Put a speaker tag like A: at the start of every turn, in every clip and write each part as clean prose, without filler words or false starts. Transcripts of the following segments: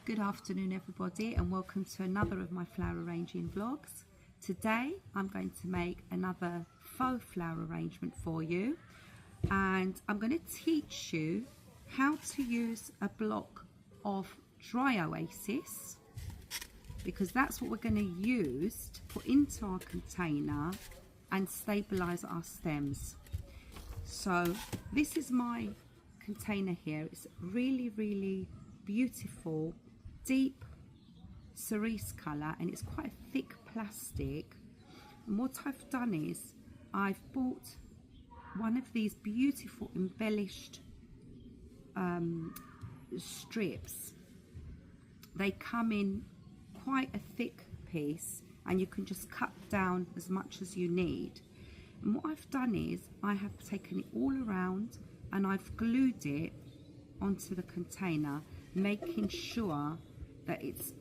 A: Good afternoon everybody, and welcome to another of my flower arranging vlogs. Today I'm going to make another faux flower arrangement for you, and I'm going to teach you how to use a block of dry oasis, because that's what we're going to use to put into our container and stabilize our stems. So this is my container here. It's really beautiful deep cerise colour, and it's quite a thick plastic. And what I've done is I've bought one of these beautiful embellished strips. They come in quite a thick piece, and you can just cut down as much as you need. And what I've done is I have taken it all around and I've glued it onto the container, making sure that it's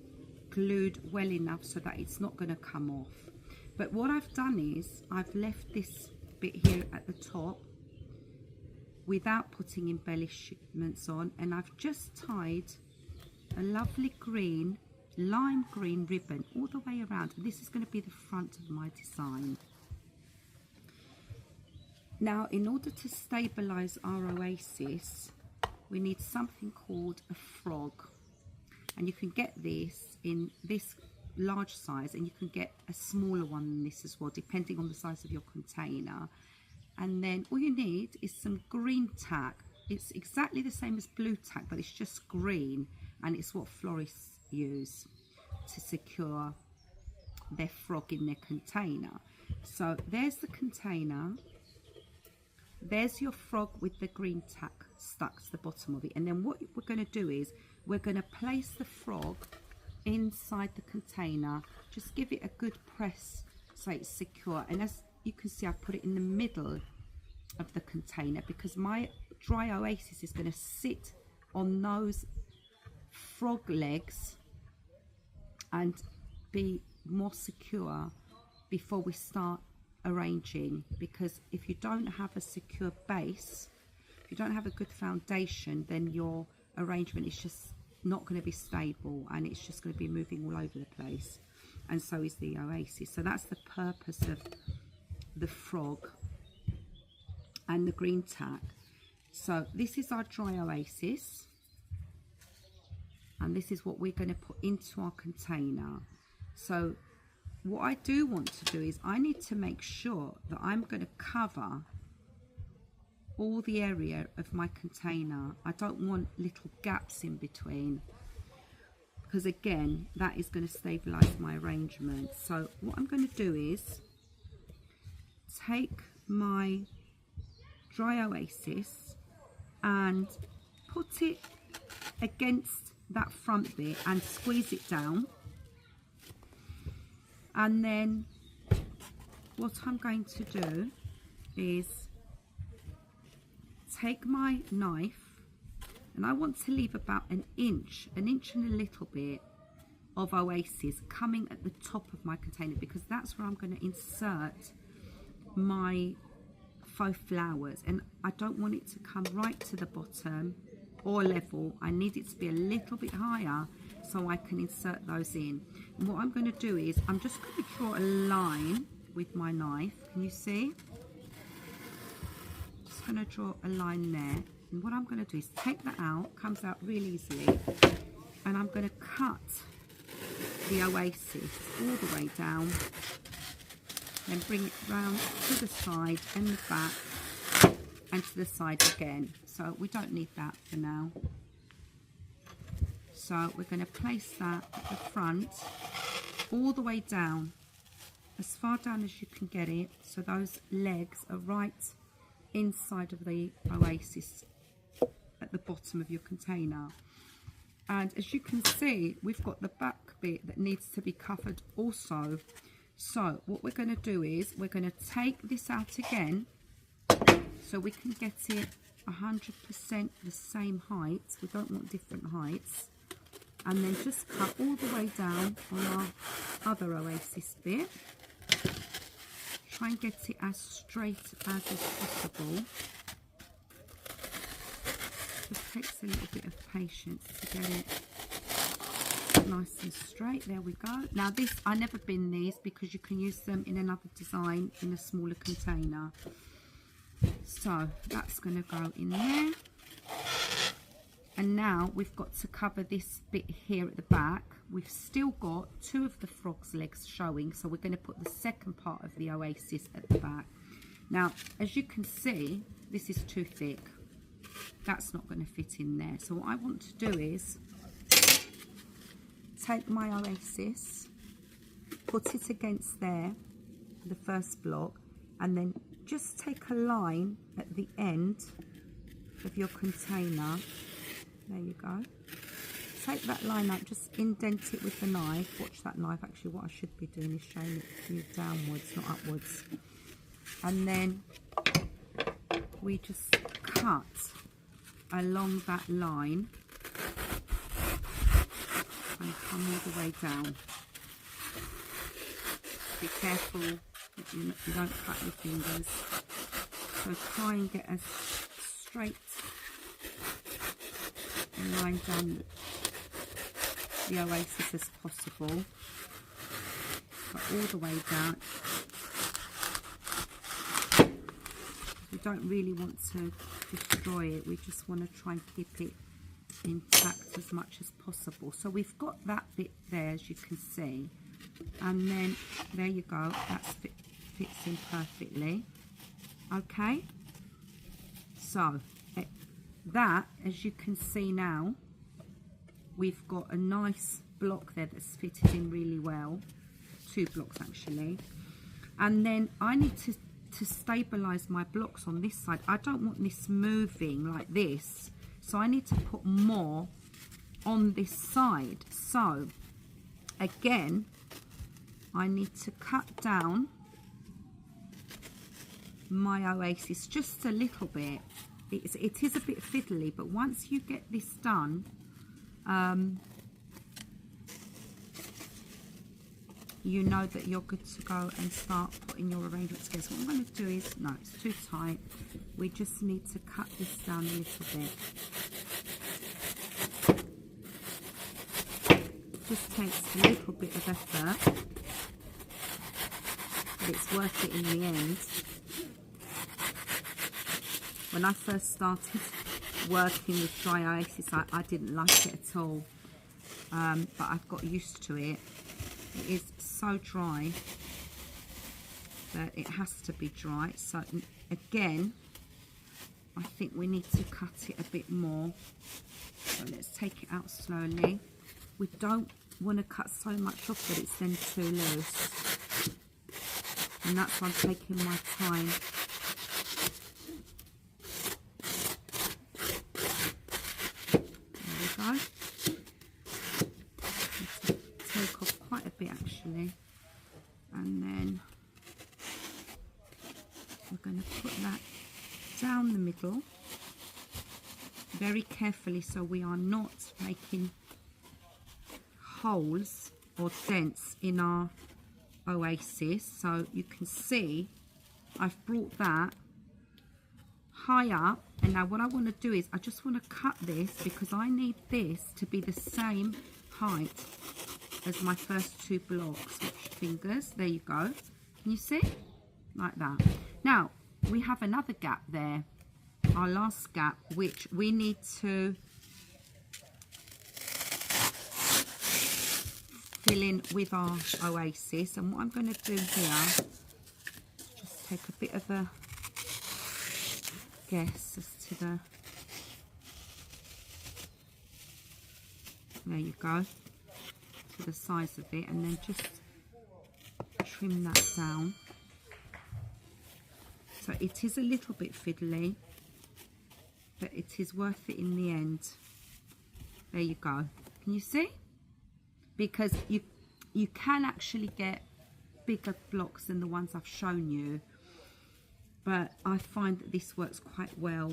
A: glued well enough so that it's not going to come off. But what I've done is I've left this bit here at the top without putting embellishments on, and I've just tied a lovely green, lime green ribbon all the way around. This is going to be the front of my design. Now, in order to stabilize our oasis, we need something called a frog, and you can get this in this large size, and you can get a smaller one than this as well, depending on the size of your container. And then all you need is some green tack. It's exactly the same as blue tack, but it's just green, and it's what florists use to secure their frog in their container. So there's the container. There's your frog with the green tack stuck to the bottom of it. And then what we're going to do is we're going to place the frog inside the container. Just give it a good press so it's secure. And as you can see, I've put it in the middle of the container because my dry oasis is going to sit on those frog legs and be more secure before we start arranging. Because if you don't have a secure base, if you don't have a good foundation, then your arrangement is just not going to be stable, and it's just going to be moving all over the place, and so is the oasis. So that's the purpose of the frog and the green tack. So this is our dry oasis, and this is what we're going to put into our container. So what I do want to do is I need to make sure that I'm going to cover all the area of my container. I don't want little gaps in between, because again, that is going to stabilize my arrangement. So what I'm going to do is take my dry oasis and put it against that front bit and squeeze it down. And then what I'm going to do is take my knife, and I want to leave about an inch and a little bit of oasis coming at the top of my container, because that's where I'm going to insert my faux flowers. And I don't want it to come right to the bottom or level. I need it to be a little bit higher so I can insert those in. And what I'm going to do is I'm just going to draw a line with my knife. Can you see? Just going to draw a line there. And what I'm going to do is take that out, comes out really easily, and I'm going to cut the oasis all the way down, then bring it round to the side and the back and to the side again. So we don't need that for now. So we're going to place that at the front all the way down, as far down as you can get it, so those legs are right inside of the oasis at the bottom of your container. And as you can see, we've got the back bit that needs to be covered also. So what we're going to do is we're going to take this out again so we can get it 100% the same height. We don't want different heights. And then just cut all the way down on our other oasis bit. Try and get it as straight as is possible. Just takes a little bit of patience to get it nice and straight. There we go. Now this, I never bin these because you can use them in another design in a smaller container. So that's going to go in there. And now we've got to cover this bit here at the back. We've still got 2 of the frog's legs showing, so we're going to put the second part of the oasis at the back. Now, as you can see, this is too thick. That's not going to fit in there. So what I want to do is take my oasis, put it against there, the first block, and then just take a line at the end of your container. There you go. Take that line out, just indent it with the knife. Watch that knife. Actually, what I should be doing is showing it to you downwards, not upwards. And then we just cut along that line and come all the way down. Be careful that you don't cut your fingers. So try and get as straight a line down the oasis as possible, but all the way down. We don't really want to destroy it, we just want to try and keep it intact as much as possible. So we've got that bit there, as you can see, and then there you go, that fits in perfectly. Okay, so that, as you can see now, we've got a nice block there that's fitted in really well. 2 blocks actually. And then I need to stabilize my blocks on this side. I don't want this moving like this, so I need to put more on this side. So again, I need to cut down my oasis just a little bit. It is a bit fiddly, but once you get this done, you know that you're good to go and start putting your arrangement together. So what I'm going to do is, no, it's too tight. We just need to cut this down a little bit. It just takes a little bit of effort, but it's worth it in the end. When I first started working with dry oasis, I didn't like it at all, but I've got used to it. It is so dry that it has to be dry. So again, I think we need to cut it a bit more. So let's take it out slowly. We don't want to cut so much off that it's then too loose, and that's why I'm taking my time. Take off quite a bit actually, and then we're going to put that down the middle very carefully, so we are not making holes or dents in our oasis. So you can see I've brought that high up, and now what I want to do is I just want to cut this because I need this to be the same height as my first 2 blocks. Switch fingers, there you go. Can you see? Like that. Now we have another gap there, our last gap, which we need to fill in with our oasis. And what I'm going to do here is just take a bit of a guess as to the, there you go, to the size of it, and then just trim that down. So it is a little bit fiddly, but it is worth it in the end. There you go. Can you see? Because you can actually get bigger blocks than the ones I've shown you, but I find that this works quite well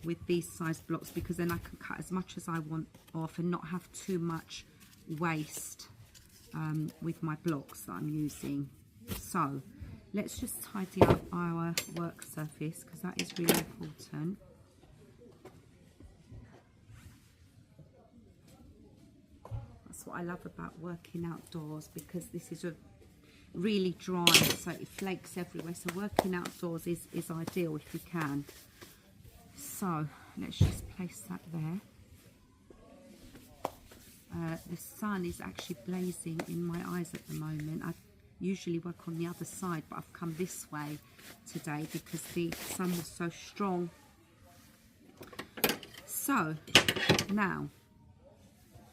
A: with these size blocks, because then I can cut as much as I want off and not have too much waste with my blocks that I'm using. So let's just tidy up our work surface, because that is really important. That's what I love about working outdoors, because this is a really dry, so it flakes everywhere. So working outdoors is ideal if you can. So let's just place that there. The sun is actually blazing in my eyes at the moment. I usually work on the other side, but I've come this way today because the sun was so strong. So now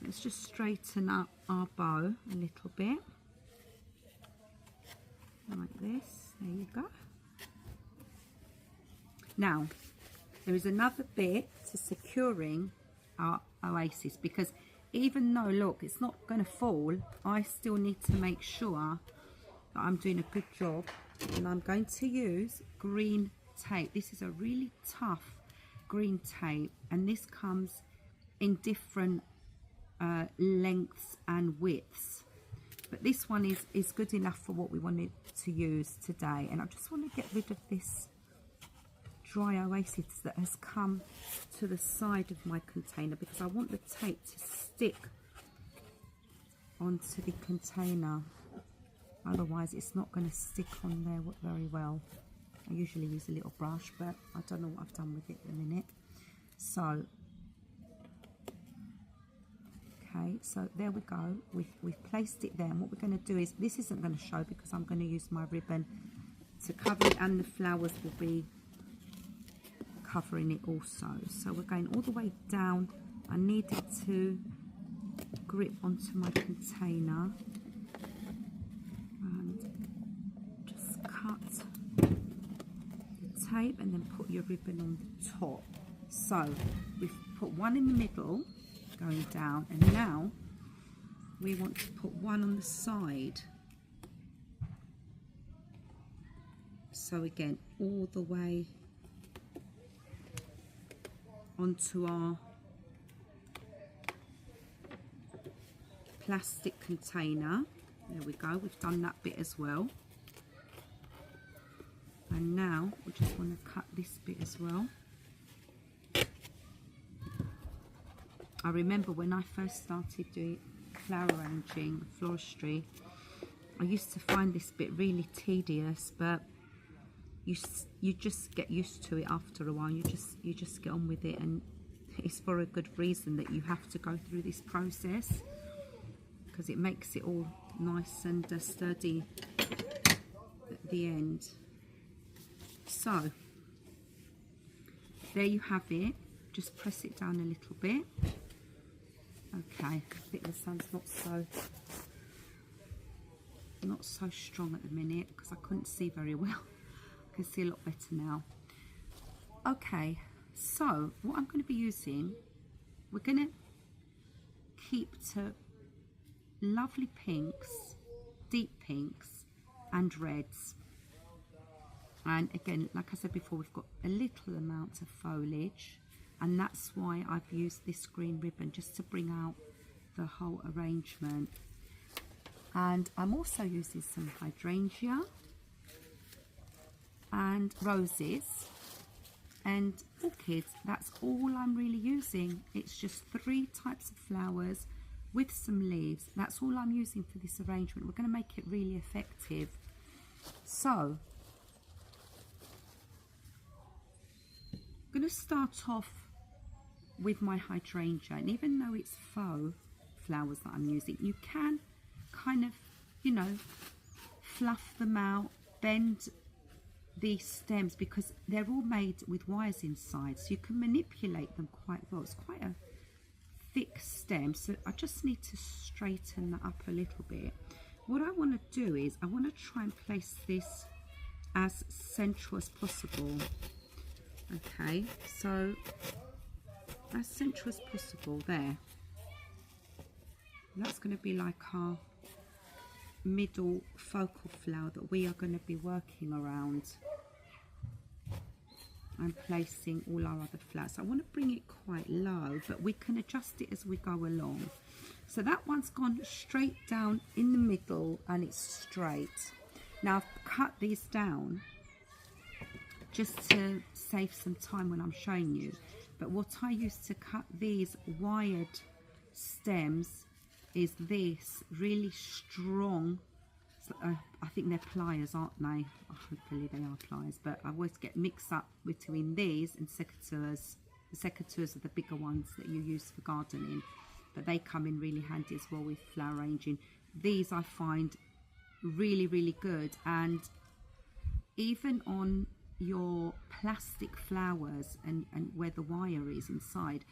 A: let's just straighten up our bow a little bit, like this. There you go. Now there is another bit to securing our oasis, because even though, look, it's not going to fall, I still need to make sure that I'm doing a good job. And I'm going to use green tape. This is a really tough green tape, and this comes in different lengths and widths, but this one is good enough for what we wanted to use today. And I just want to get rid of this dry oasis that has come to the side of my container, because I want the tape to stick onto the container, otherwise it's not going to stick on there very well. I usually use a little brush, but I don't know what I've done with it in a minute. So okay, so there we go. We've placed it there, and what we're going to do is, this isn't going to show because I'm going to use my ribbon to cover it, and the flowers will be covering it also. So we're going all the way down. I need it to grip onto my container, and just cut the tape and then put your ribbon on the top. So we've put one in the middle going down, and now we want to put one on the side. So again, all the way onto our plastic container. There we go, we've done that bit as well. And now we just want to cut this bit as well. I remember when I first started doing flower arranging, floristry, I used to find this bit really tedious, but you just get used to it after a while. You just get on with it, and it's for a good reason that you have to go through this process, because it makes it all nice and sturdy at the end. So there you have it. Just press it down a little bit. Okay, I think the sun's not so strong at the minute because I couldn't see very well. I can see a lot better now. Okay, so what I'm going to be using, we're going to keep to lovely pinks, deep pinks and reds. And again, like I said before, we've got a little amount of foliage, and that's why I've used this green ribbon, just to bring out the whole arrangement. And I'm also using some hydrangea and roses and orchids. That's all I'm really using. It's just 3 types of flowers with some leaves. That's all I'm using for this arrangement. We're going to make it really effective. So I'm going to start off with my hydrangea, and even though it's faux flowers that I'm using, you can kind of, you know, fluff them out, bend these stems, because they're all made with wires inside, so you can manipulate them quite well. It's quite a thick stem, so I just need to straighten that up a little bit. What I want to do is I want to try and place this as central as possible. Okay, so as central as possible there. That's going to be like our middle focal flower that we are going to be working around and placing all our other flowers. So I want to bring it quite low, but we can adjust it as we go along. So that one's gone straight down in the middle and it's straight. Now I've cut these down just to save some time when I'm showing you, but what I use to cut these wired stems is this really strong. I think they're pliers, aren't they? Hopefully they are pliers, but I always get mixed up between these and secateurs. The secateurs are the bigger ones that you use for gardening, but they come in really handy as well with flower arranging. These I find really, really good, and even on your plastic flowers and where the wire is inside,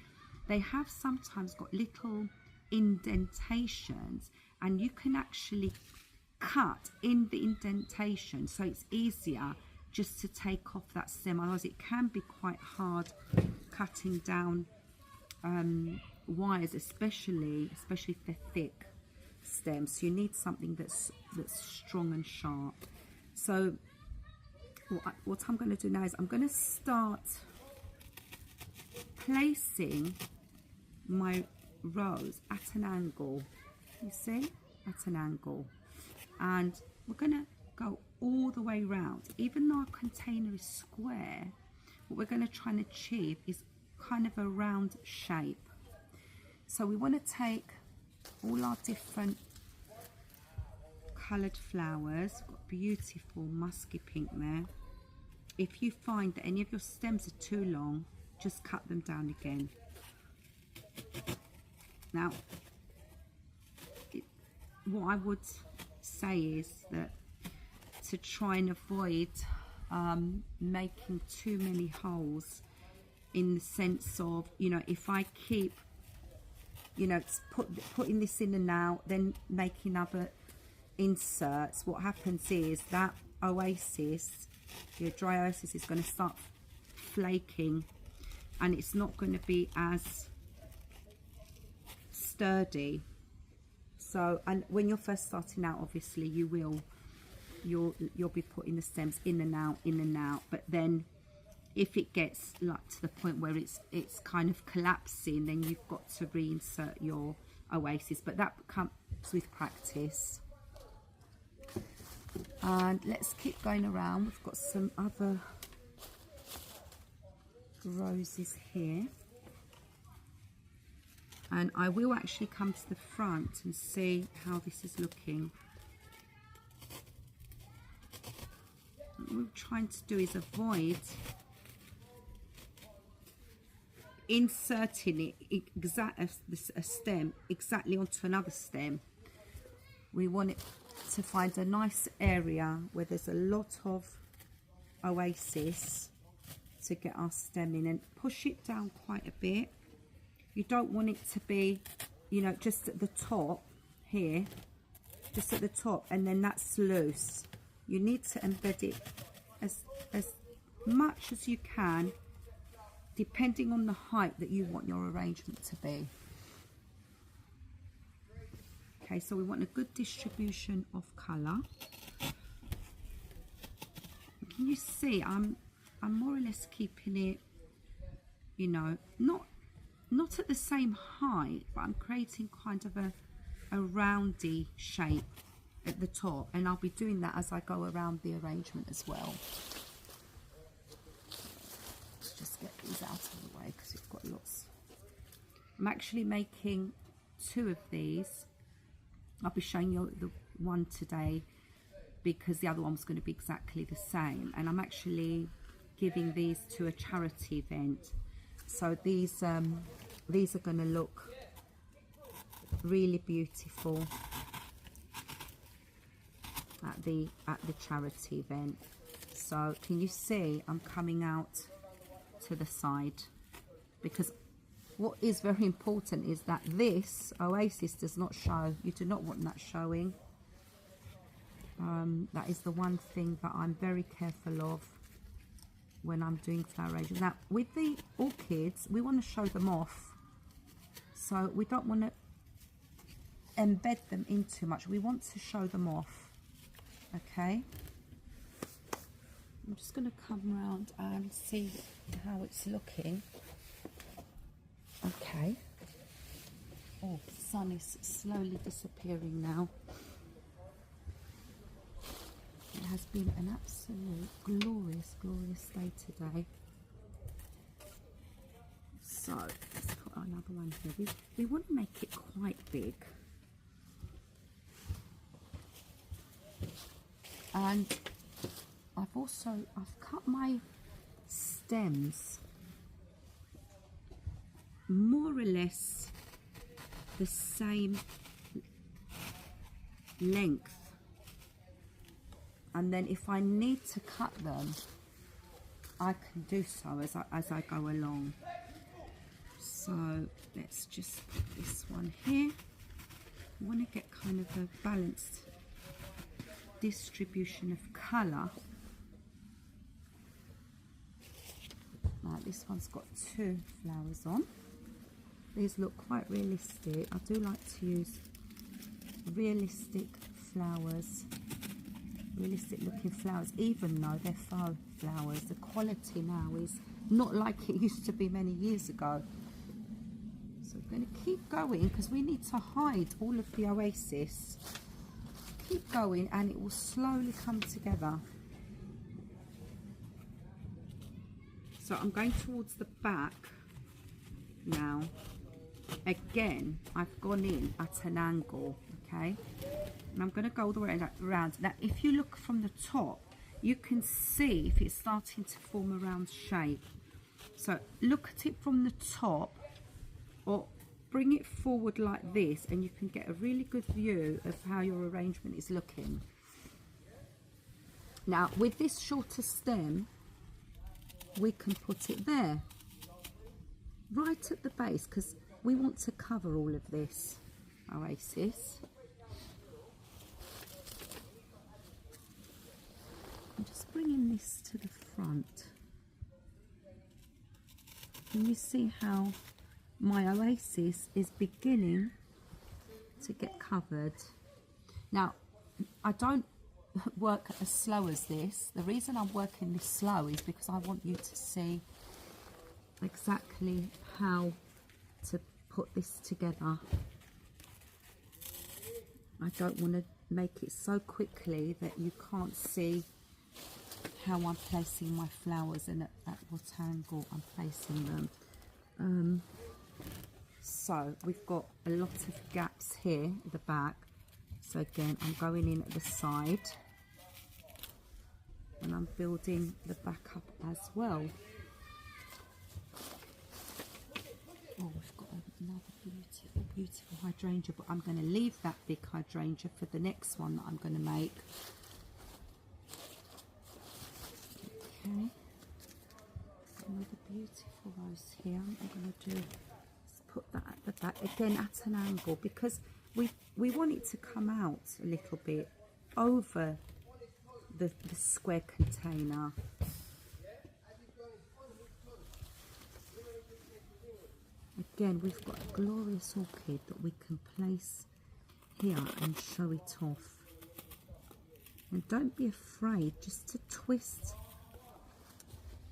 A: they have sometimes got little indentations, and you can actually cut in the indentation, so it's easier just to take off that stem. Otherwise it can be quite hard cutting down wires, especially if they're thick stems. So you need something that's strong and sharp. So what I'm going to do now is I'm going to start placing my rows at an angle, you see, at an angle, and we're going to go all the way round. Even though our container is square, what we're going to try and achieve is kind of a round shape. So we want to take all our different coloured flowers. We've got beautiful musky pink there. If you find that any of your stems are too long, just cut them down again. Now, what I would say is that to try and avoid making too many holes, in the sense of, you know, if I keep, you know, putting this in and out, then making other inserts, what happens is that oasis, your dry oasis, is going to start flaking, and it's not going to be as sturdy. So, and when you're first starting out, obviously you'll be putting the stems in and out, but then if it gets like to the point where it's kind of collapsing, then you've got to reinsert your oasis, but that comes with practice. And let's keep going around. We've got some other roses here, and I will actually come to the front and see how this is looking. What we're trying to do is avoid inserting a stem exactly onto another stem. We want it to find a nice area where there's a lot of oasis to get our stem in, and push it down quite a bit. You don't want it to be, you know, just at the top here, just at the top, and then that's loose. You need to embed it as much as you can, depending on the height that you want your arrangement to be. Okay, so we want a good distribution of colour. Can you see I'm more or less keeping it, you know, not at the same height, but I'm creating kind of a roundy shape at the top, and I'll be doing that as I go around the arrangement as well. Let's just get these out of the way because we've got lots. I'm actually making 2 of these. I'll be showing you the one today because the other one was going to be exactly the same, and I'm actually giving these to a charity event. So these are going to look really beautiful at the charity event. So can you see I'm coming out to the side, because what is very important is that this oasis does not show. You do not want that showing. That is the one thing that I'm very careful of when I'm doing flower arrangements. Now with the orchids, we want to show them off, so we don't want to embed them in too much. We want to show them off. Okay, I'm just going to come around and see how it's looking. Okay. Oh, the sun is slowly disappearing now. It has been an absolute glorious, glorious day today. So let's put another one here. We want to make it quite big. And I've cut my stems more or less the same length, and then if I need to cut them, I can do so as I go along. So let's just put this one here. I want to get kind of a balanced distribution of colour. Now this one's got 2 flowers on. These look quite realistic. I do like to use realistic flowers, realistic looking flowers, even though they're faux flowers. The quality now is not like it used to be many years ago. So we're going to keep going because we need to hide all of the oasis. Keep going and it will slowly come together. So I'm going towards the back now. Again, I've gone in at an angle, okay? And I'm going to go all the way around. Now, if you look from the top, you can see if it's starting to form a round shape. So look at it from the top, or bring it forward like this, and you can get a really good view of how your arrangement is looking. Now, with this shorter stem, we can put it there, right at the base, because we want to cover all of this oasis. I'm just bringing this to the front. Can you see how my oasis is beginning to get covered? Now, I don't work as slow as this. The reason I'm working this slow is because I want you to see exactly how to put this together. I don't want to make it so quickly that you can't see how I'm placing my flowers and at what angle I'm placing them. So we've got a lot of gaps here at the back. So again, I'm going in at the side and I'm building the back up as well. Oh, we've got another beautiful hydrangea, but I'm going to leave that big hydrangea for the next one that I'm going to make. Okay, another beautiful rose here. I'm going to do, let's put that at the back again at an angle, because we want it to come out a little bit over the square container. Again, we've got a glorious orchid that we can place here and show it off. And don't be afraid just to twist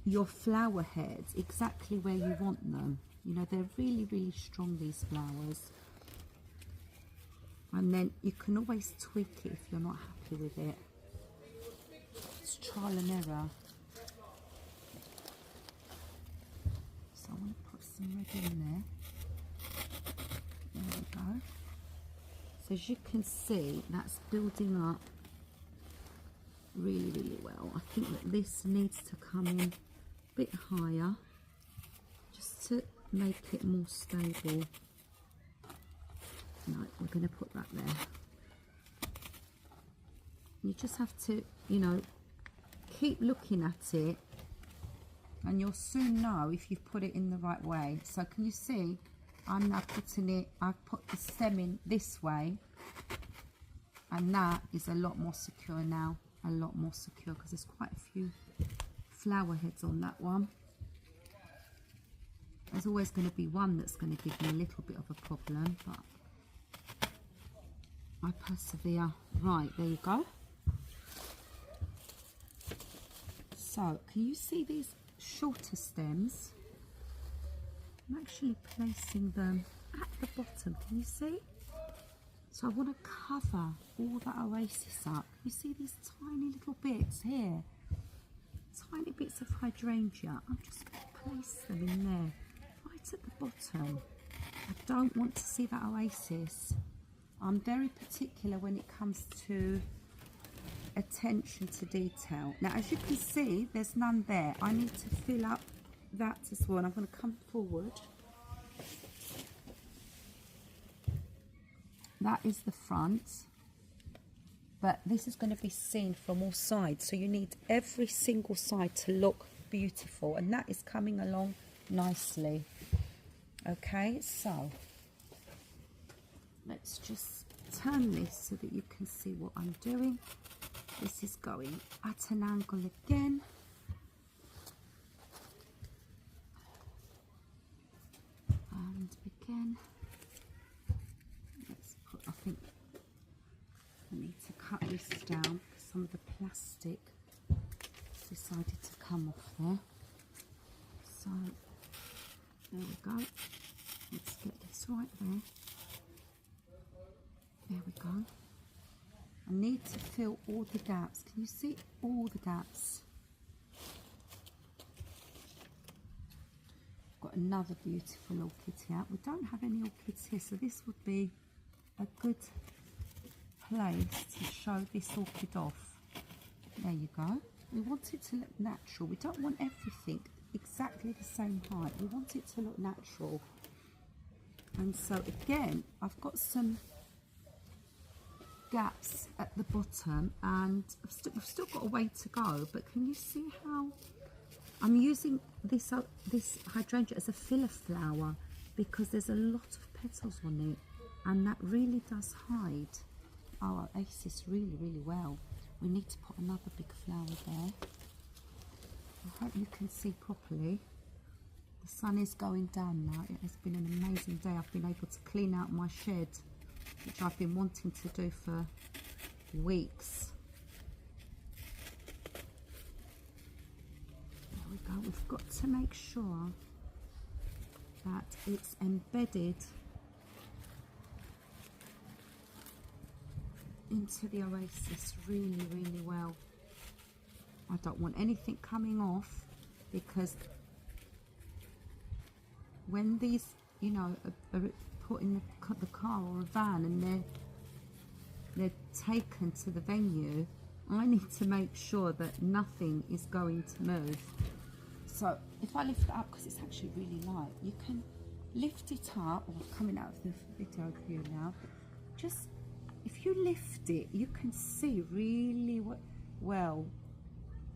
A: your flower heads exactly where you want them. You know, they're really, really strong, these flowers. And then you can always tweak it if you're not happy with it. It's trial and error. So I want to put some red in there. There we go. So as you can see, that's building up really, really well. I think that this needs to come in a bit higher, just to make it more stable. No, we're going to put that there. You just have to, you know, keep looking at it and you'll soon know if you've put it in the right way. So can you see, I'm now putting it, I've put the stem in this way, and that is a lot more secure now, a lot more secure, because there's quite a few flower heads on that one. There's always going to be one that's going to give me a little bit of a problem, but I persevere. Right, there you go. So, can you see these shorter stems? I'm actually placing them at the bottom. Can you see? So I want to cover all that oasis up. You see these tiny little bits here? Tiny bits of hydrangea. I'm just going to place them in there, right at the bottom. I don't want to see that oasis. I'm very particular when it comes to attention to detail. Now, as you can see, there's none there. I need to fill up that as well. And I'm going to come forward. That is the front. But this is going to be seen from all sides. So you need every single side to look beautiful. And that is coming along nicely. Okay, so let's just turn this so that you can see what I'm doing. This is going at an angle again. And again, let's put, I think I need to cut this down because some of the plastic decided to come off there. So there we go. Let's get this right there. There we go. I need to fill all the gaps. Can you see all the gaps? Got another beautiful orchid here. We don't have any orchids here, so this would be a good place to show this orchid off. There you go. We want it to look natural. We don't want everything exactly the same height. We want it to look natural. And so again, I've got some gaps at the bottom, and I've still got a way to go, but can you see how I'm using this hydrangea as a filler flower, because there's a lot of petals on it, and that really does hide our oasis really, really well. We need to put another big flower there. I hope you can see properly. The sun is going down now. It has been an amazing day. I've been able to clean out my shed, which I've been wanting to do for weeks. There we go. We've got to make sure that it's embedded into the oasis really, really well. I don't want anything coming off, because when these, you know, are put in the car or a van and they're taken to the venue, I need to make sure that nothing is going to move. So if I lift it up, because it's actually really light, you can lift it up. Oh, I'm coming out of the video here now. Just if you lift it, you can see really well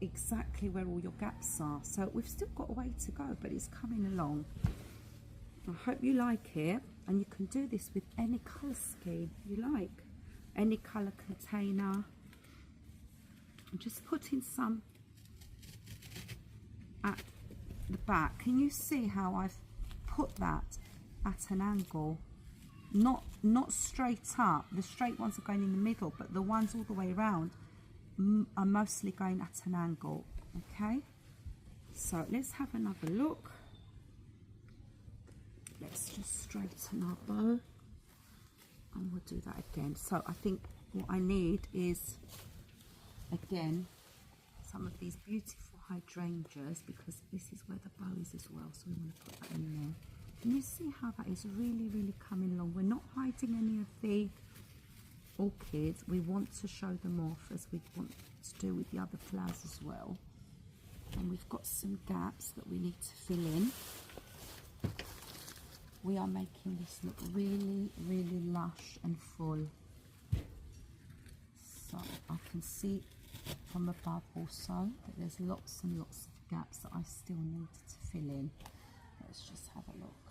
A: exactly where all your gaps are. So we've still got a way to go, but it's coming along. I hope you like it, and you can do this with any colour scheme you like, any colour container. I'm just putting some at the back. Can you see how I've put that at an angle? Not straight up. The straight ones are going in the middle, but the ones all the way around are mostly going at an angle. Okay, so let's have another look. Let's just straighten our bow, and we'll do that again. So I think what I need is, again, some of these beautiful hydrangeas, because this is where the bow is as well, so we want to put that in there. Can you see how that is really, really coming along? We're not hiding any of the orchids. We want to show them off, as we want to do with the other flowers as well. And we've got some gaps that we need to fill in. We are making this look really, really lush and full. So I can see from above also that there's lots and lots of gaps that I still need to fill in. Let's just have a look.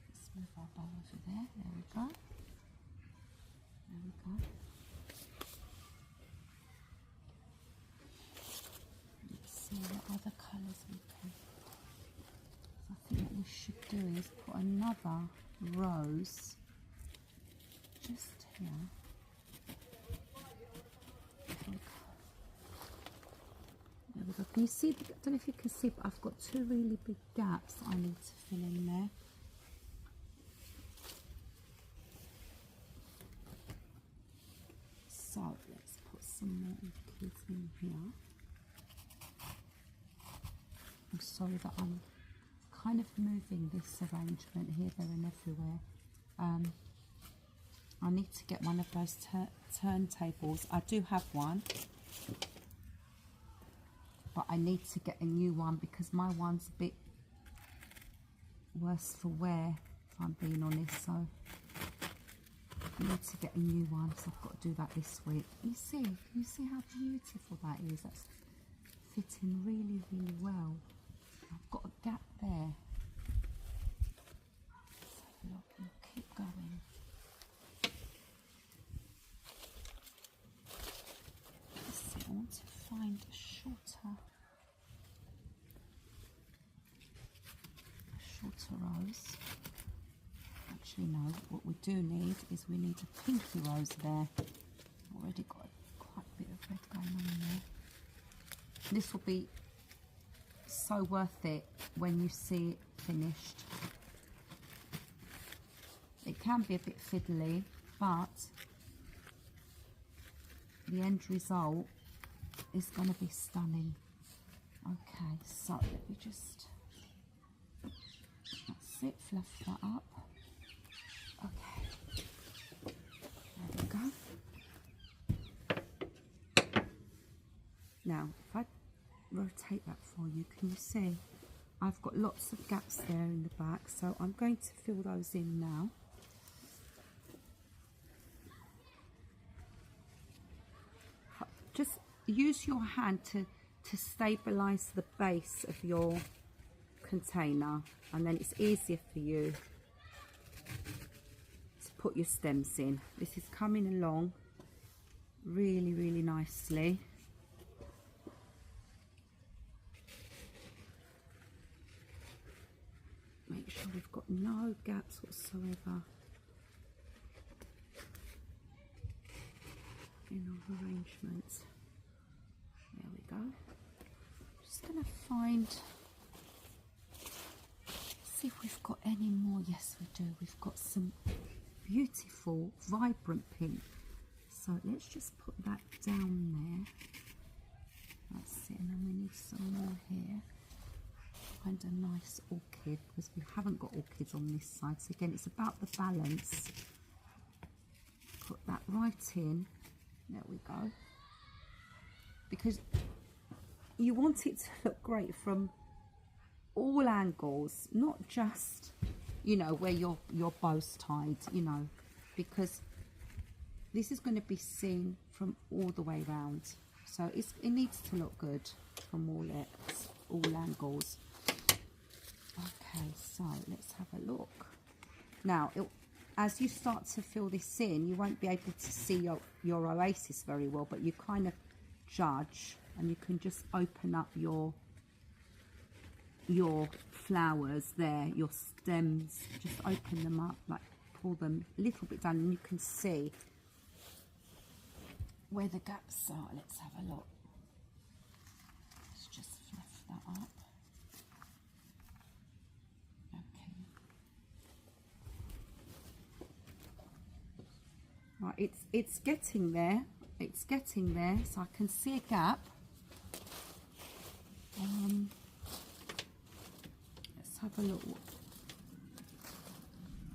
A: Let's move our bow over there. There we go. There we go. Let's see what other colours we can. I think what we should do is put another rose just here. There we go. Can you see? I don't know if you can see, but I've got two really big gaps that I need to fill in there. So let's put some more orchids in here. I'm sorry that I'm kind of moving this arrangement here, there and everywhere. I need to get one of those turntables. I do have one, but I need to get a new one because my one's a bit worse for wear, if I'm being honest. So I need to get a new one, so I've got to do that this week. You see how beautiful that is? That's fitting really, really well. I've got a gap there. Let's have a look and keep going. Let's see, I want to find a shorter rose. Actually no, what we do need is we need a pinky rose there. Already got quite a bit of red going on there. This will be so worth it when you see it finished. It can be a bit fiddly, but the end result is going to be stunning. Okay, so let me just, that's it, fluff that up. Okay, there we go. Now, if I rotate that for you, can you see I've got lots of gaps there in the back, so I'm going to fill those in now. Just use your hand to stabilize the base of your container, and then it's easier for you to put your stems in. This is coming along really, really nicely. Make sure we've got no gaps whatsoever in our arrangements. There we go. Just going to find, see if we've got any more. Yes, we do. We've got some beautiful, vibrant pink. So let's just put that down there. That's it. And then we need some more here. Find a nice orchid, because we haven't got orchids on this side. So again, it's about the balance. Put that right in. There we go. Because you want it to look great from all angles, not just, you know, where your bow's tied, you know, because this is going to be seen from all the way round. So it needs to look good from all angles. Okay, so let's have a look. Now, as you start to fill this in, you won't be able to see your oasis very well, but you kind of judge, and you can just open up your flowers there, your stems, just open them up, like pull them a little bit down, and you can see where the gaps are. Let's have a look. Let's just fluff that up. Right, it's getting there. It's getting there. So I can see a gap. Let's have a look.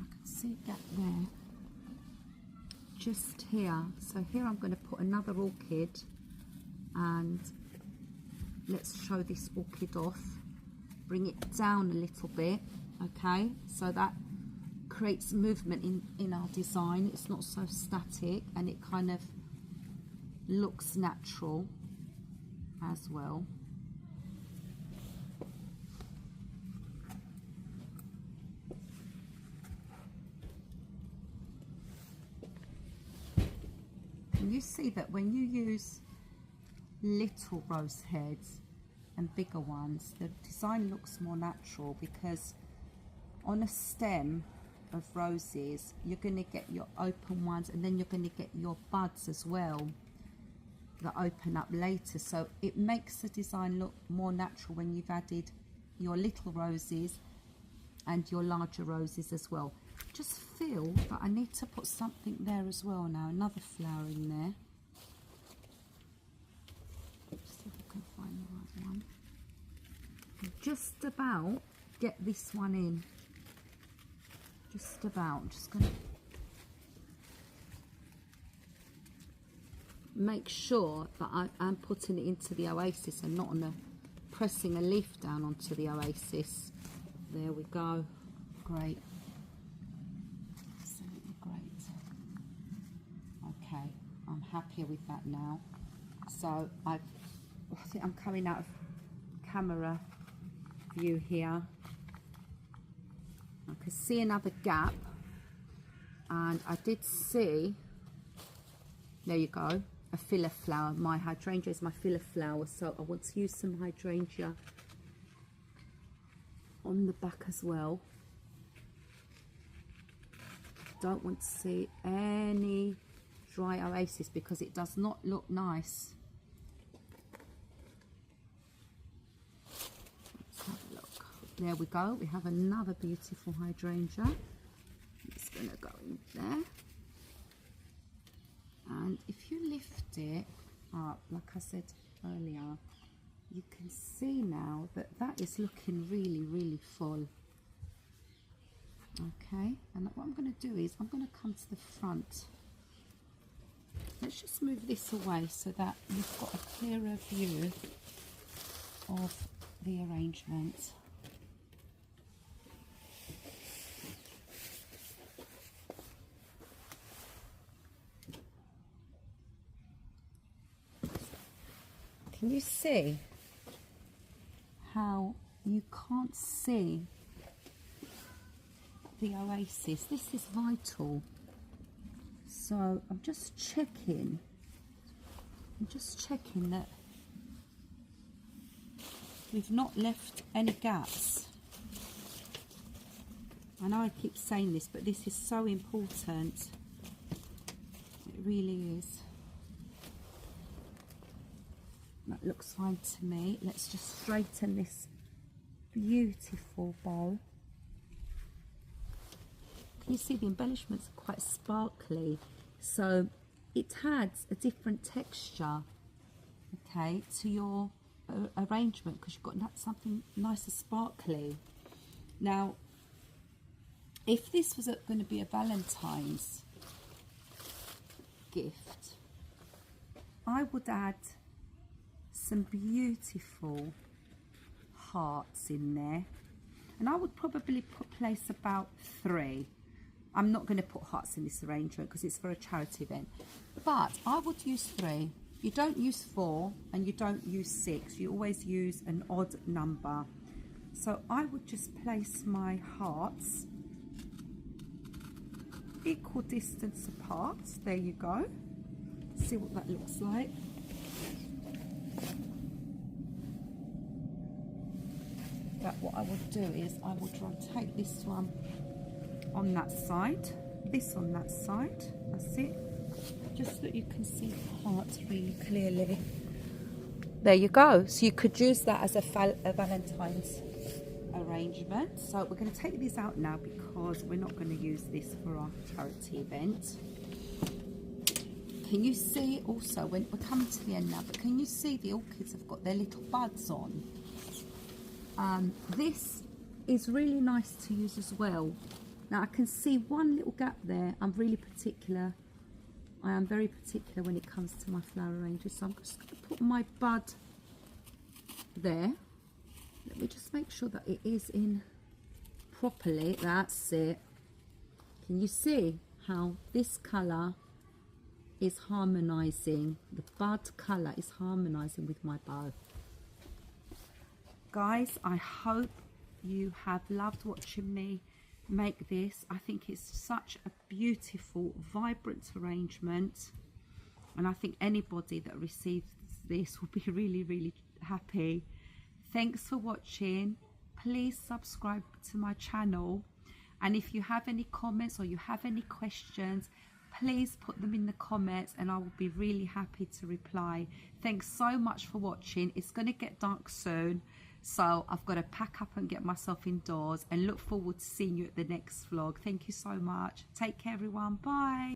A: I can see a gap there. Just here. So here I'm going to put another orchid, and let's show this orchid off. Bring it down a little bit. Okay, so that creates movement in our design. It's not so static, and it kind of looks natural as well. And you see that when you use little rose heads and bigger ones, the design looks more natural, because on a stem of roses, you're going to get your open ones, and then you're going to get your buds as well that open up later. So it makes the design look more natural when you've added your little roses and your larger roses as well. Just feel that I need to put something there as well now, another flower in there. Let's see if I can find the right one. Just about get this one in. Just about. I'm just going to make sure that I'm putting it into the Oasis and not pressing a leaf down onto the Oasis. There we go. Great. Absolutely great. Okay, I'm happy with that now. So I think I'm coming out of camera view here. I can see another gap, and I did see, there you go, a filler flower. My hydrangea is my filler flower, so I want to use some hydrangea on the back as well. Don't want to see any dry Oasis because it does not look nice. Let's have a look. There we go. We have another beautiful hydrangea. It's going to go in there. And if you lift it up, like I said earlier, you can see now that that is looking really, really full. Okay, and what I'm going to do is I'm going to come to the front. Let's just move this away so that you've got a clearer view of the arrangement. Can you see how you can't see the Oasis? This is vital. So I'm just checking that we've not left any gaps. I know I keep saying this, but this is so important. It really is. That looks fine to me. Let's just straighten this beautiful bow. Can you see the embellishments are quite sparkly? So it adds a different texture, okay, to your arrangement because you've got something nice and sparkly. Now, if this was going to be a Valentine's gift, I would add some beautiful hearts in there, and I would probably place about 3. I'm not going to put hearts in this arrangement because it's for a charity event, but I would use 3. You don't use 4 and you don't use 6. You always use an odd number. So I would just place my hearts equal distance apart. There you go. See what that looks like. But what I would do is I would rotate this one on that side, this on that side. That's it. Just so that you can see the heart really clearly. There you go. So you could use that as a Valentine's arrangement. So we're going to take these out now because we're not going to use this for our charity event. Can you see also, when we're coming to the end now, but can you see the orchids have got their little buds on? This is really nice to use as well. Now I can see one little gap there. I'm really particular. I am very particular when it comes to my flower arrangements. So I'm just going to put my bud there. Let me just make sure that it is in properly. That's it. Can you see how this colour is harmonising? The bud colour is harmonising with my bow. Guys, I hope you have loved watching me make this. I think it's such a beautiful, vibrant arrangement, and I think anybody that receives this will be really, really happy. Thanks for watching. Please subscribe to my channel, and if you have any comments or you have any questions, please put them in the comments and I will be really happy to reply. Thanks so much for watching. It's going to get dark soon, so I've got to pack up and get myself indoors, and look forward to seeing you at the next vlog. Thank you so much. Take care everyone. Bye.